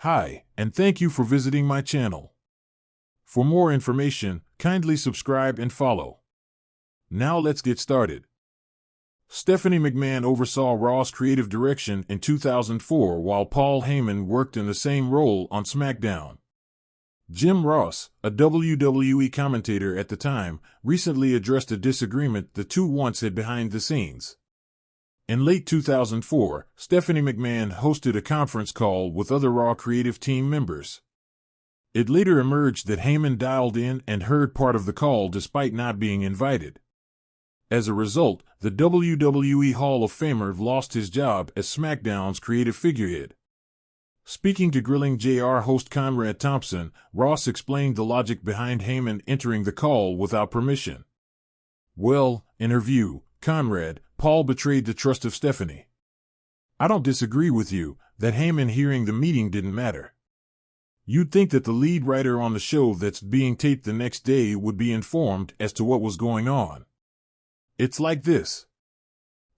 Hi, and thank you for visiting my channel. For more information, kindly subscribe and follow. Now let's get started. Stephanie McMahon oversaw Raw's creative direction in 2004 while Paul Heyman worked in the same role on SmackDown. Jim Ross, a WWE commentator at the time, recently addressed a disagreement the two once had behind the scenes. In late 2004, Stephanie McMahon hosted a conference call with other Raw creative team members. It later emerged that Heyman dialed in and heard part of the call despite not being invited. As a result, the WWE Hall of Famer lost his job as SmackDown's creative figurehead. Speaking to Grilling JR host Conrad Thompson, Ross explained the logic behind Heyman entering the call without permission. Well, in her view, Conrad, Paul betrayed the trust of Stephanie. I don't disagree with you that Heyman hearing the meeting didn't matter. You'd think that the lead writer on the show that's being taped the next day would be informed as to what was going on. It's like this.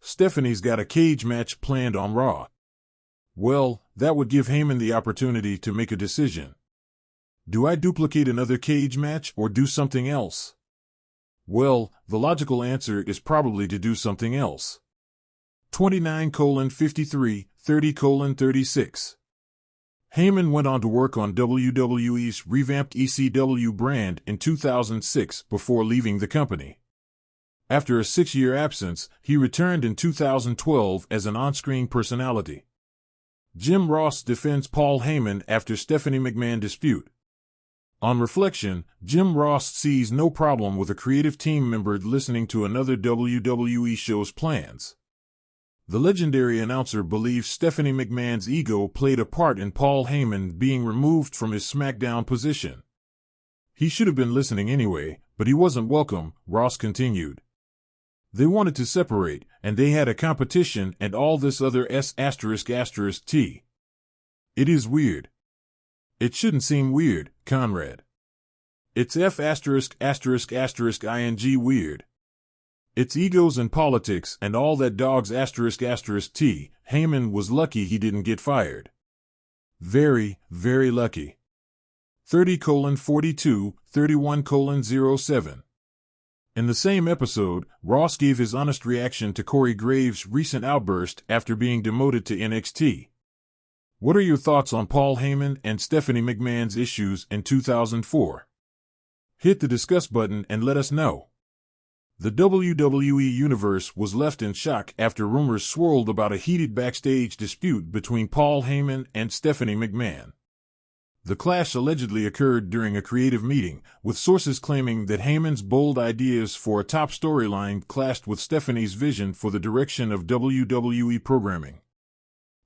Stephanie's got a cage match planned on Raw. Well, that would give Heyman the opportunity to make a decision. Do I duplicate another cage match or do something else? Well, the logical answer is probably to do something else. 29:53, 30:36. Heyman went on to work on WWE's revamped ECW brand in 2006 before leaving the company. After a 6-year absence, he returned in 2012 as an on-screen personality. Jim Ross defends Paul Heyman after Stephanie McMahon dispute. On reflection, Jim Ross sees no problem with a creative team member listening to another WWE show's plans. The legendary announcer believes Stephanie McMahon's ego played a part in Paul Heyman being removed from his SmackDown position. He should have been listening anyway, but he wasn't welcome, Ross continued. They wanted to separate, and they had a competition and all this other S***T. It is weird. It shouldn't seem weird, Conrad. It's F***ing weird. It's egos and politics and all that dog's **T. Heyman was lucky he didn't get fired. Very, very lucky. 30:42, 31:07. In the same episode, Ross gave his honest reaction to Corey Graves' recent outburst after being demoted to NXT. What are your thoughts on Paul Heyman and Stephanie McMahon's issues in 2004? Hit the discuss button and let us know. The WWE Universe was left in shock after rumors swirled about a heated backstage dispute between Paul Heyman and Stephanie McMahon. The clash allegedly occurred during a creative meeting, with sources claiming that Heyman's bold ideas for a top storyline clashed with Stephanie's vision for the direction of WWE programming.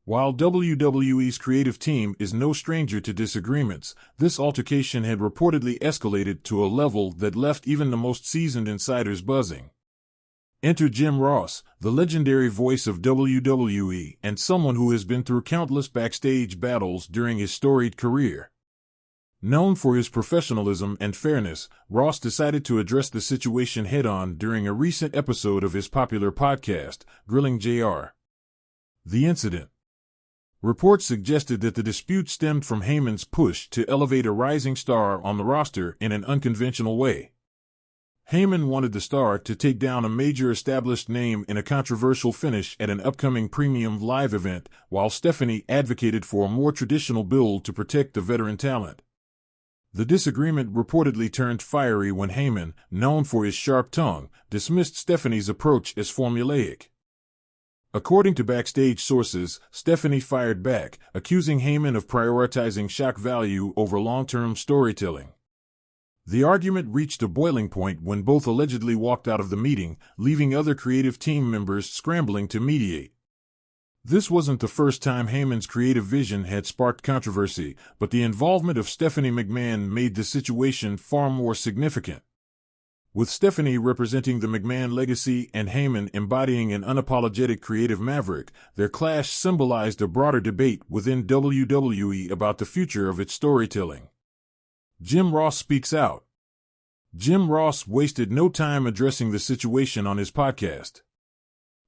While WWE's creative team is no stranger to disagreements, this altercation had reportedly escalated to a level that left even the most seasoned insiders buzzing. Enter Jim Ross, the legendary voice of WWE and someone who has been through countless backstage battles during his storied career. Known for his professionalism and fairness, Ross decided to address the situation head-on during a recent episode of his popular podcast, Grilling JR. The incident. Reports suggested that the dispute stemmed from Heyman's push to elevate a rising star on the roster in an unconventional way. Heyman wanted the star to take down a major established name in a controversial finish at an upcoming premium live event, while Stephanie advocated for a more traditional build to protect the veteran talent. The disagreement reportedly turned fiery when Heyman, known for his sharp tongue, dismissed Stephanie's approach as formulaic. According to backstage sources, Stephanie fired back, accusing Heyman of prioritizing shock value over long-term storytelling. The argument reached a boiling point when both allegedly walked out of the meeting, leaving other creative team members scrambling to mediate. This wasn't the first time Heyman's creative vision had sparked controversy, but the involvement of Stephanie McMahon made the situation far more significant. With Stephanie representing the McMahon legacy and Heyman embodying an unapologetic creative maverick, their clash symbolized a broader debate within WWE about the future of its storytelling. Jim Ross speaks out. Jim Ross wasted no time addressing the situation on his podcast.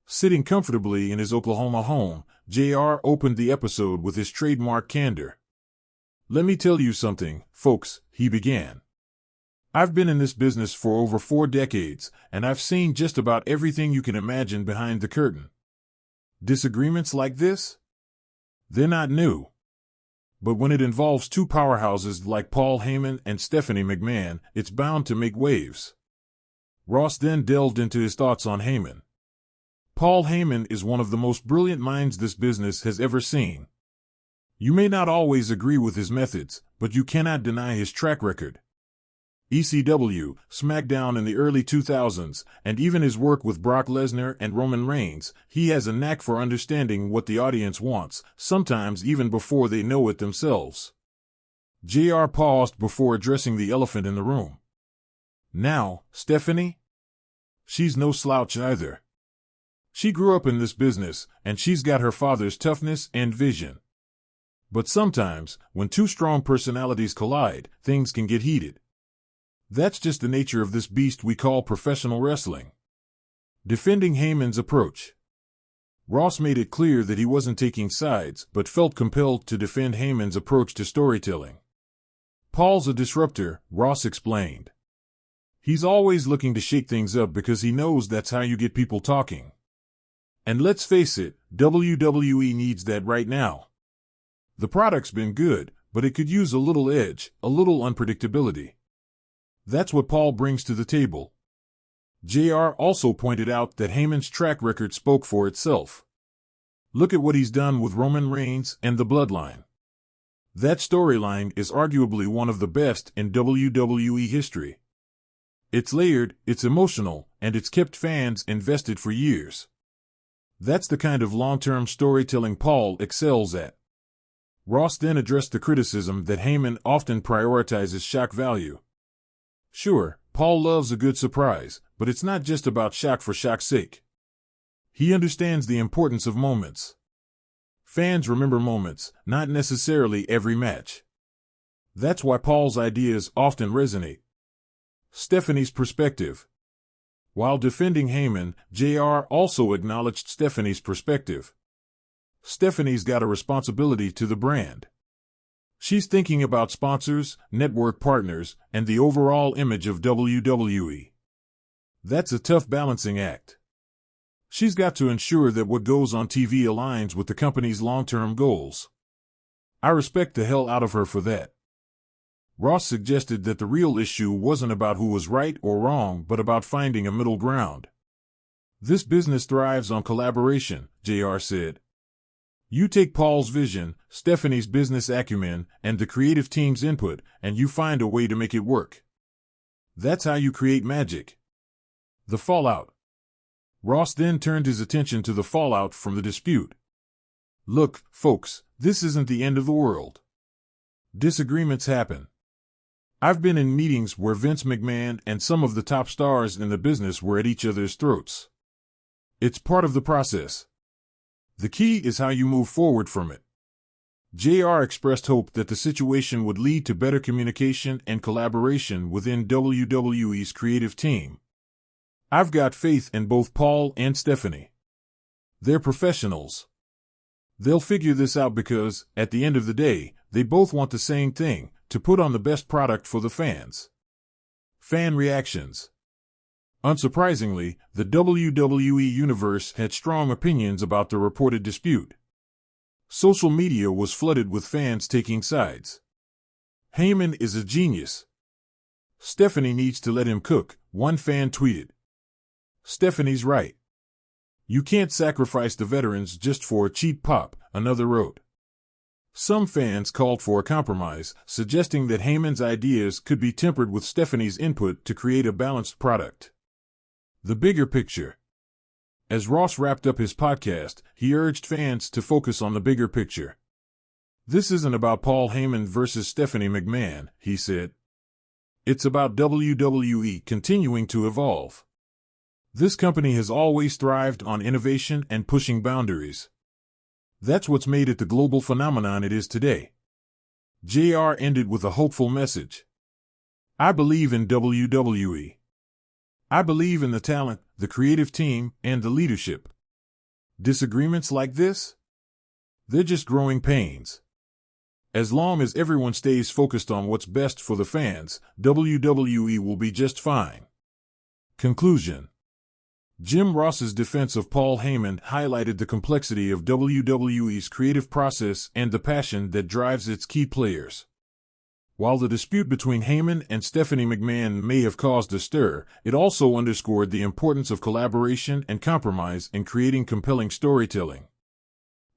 Sitting comfortably in his Oklahoma home, JR opened the episode with his trademark candor. Let me tell you something, folks, he began. I've been in this business for over 4 decades, and I've seen just about everything you can imagine behind the curtain. Disagreements like this? They're not new. But when it involves two powerhouses like Paul Heyman and Stephanie McMahon, it's bound to make waves. Ross then delved into his thoughts on Heyman. Paul Heyman is one of the most brilliant minds this business has ever seen. You may not always agree with his methods, but you cannot deny his track record. ECW, SmackDown in the early 2000s, and even his work with Brock Lesnar and Roman Reigns, he has a knack for understanding what the audience wants, sometimes even before they know it themselves. JR paused before addressing the elephant in the room. Now, Stephanie? She's no slouch either. She grew up in this business, and she's got her father's toughness and vision. But sometimes, when two strong personalities collide, things can get heated. That's just the nature of this beast we call professional wrestling. Defending Heyman's approach. Ross made it clear that he wasn't taking sides, but felt compelled to defend Heyman's approach to storytelling. Paul's a disruptor, Ross explained. He's always looking to shake things up because he knows that's how you get people talking. And let's face it, WWE needs that right now. The product's been good, but it could use a little edge, a little unpredictability. That's what Paul brings to the table. JR also pointed out that Heyman's track record spoke for itself. Look at what he's done with Roman Reigns and the Bloodline. That storyline is arguably one of the best in WWE history. It's layered, it's emotional, and it's kept fans invested for years. That's the kind of long-term storytelling Paul excels at. Ross then addressed the criticism that Heyman often prioritizes shock value. Sure, Paul loves a good surprise, but it's not just about shock for shock's sake. He understands the importance of moments. Fans remember moments, not necessarily every match. That's why Paul's ideas often resonate. Stephanie's perspective. While defending Heyman, JR also acknowledged Stephanie's perspective. Stephanie's got a responsibility to the brand. She's thinking about sponsors, network partners, and the overall image of WWE. That's a tough balancing act. She's got to ensure that what goes on TV aligns with the company's long-term goals. I respect the hell out of her for that. Ross suggested that the real issue wasn't about who was right or wrong, but about finding a middle ground. This business thrives on collaboration, JR said. You take Paul's vision, Stephanie's business acumen, and the creative team's input, and you find a way to make it work. That's how you create magic. The fallout. Ross then turned his attention to the fallout from the dispute. Look, folks, this isn't the end of the world. Disagreements happen. I've been in meetings where Vince McMahon and some of the top stars in the business were at each other's throats. It's part of the process. The key is how you move forward from it. JR expressed hope that the situation would lead to better communication and collaboration within WWE's creative team. I've got faith in both Paul and Stephanie. They're professionals. They'll figure this out because, at the end of the day, they both want the same thing, to put on the best product for the fans. Fan reactions. Unsurprisingly, the WWE universe had strong opinions about the reported dispute. Social media was flooded with fans taking sides. Heyman is a genius. Stephanie needs to let him cook, one fan tweeted. Stephanie's right. You can't sacrifice the veterans just for a cheap pop, another wrote. Some fans called for a compromise, suggesting that Heyman's ideas could be tempered with Stephanie's input to create a balanced product. The bigger picture. As Ross wrapped up his podcast, he urged fans to focus on the bigger picture. This isn't about Paul Heyman versus Stephanie McMahon, he said. It's about WWE continuing to evolve. This company has always thrived on innovation and pushing boundaries. That's what's made it the global phenomenon it is today. JR ended with a hopeful message. I believe in WWE. I believe in the talent, the creative team, and the leadership. Disagreements like this? They're just growing pains. As long as everyone stays focused on what's best for the fans, WWE will be just fine. Conclusion. Jim Ross's defense of Paul Heyman highlighted the complexity of WWE's creative process and the passion that drives its key players. While the dispute between Heyman and Stephanie McMahon may have caused a stir, it also underscored the importance of collaboration and compromise in creating compelling storytelling.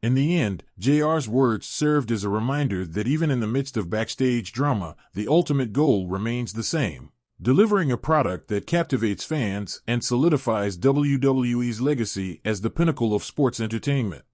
In the end, JR's words served as a reminder that even in the midst of backstage drama, the ultimate goal remains the same: delivering a product that captivates fans and solidifies WWE's legacy as the pinnacle of sports entertainment.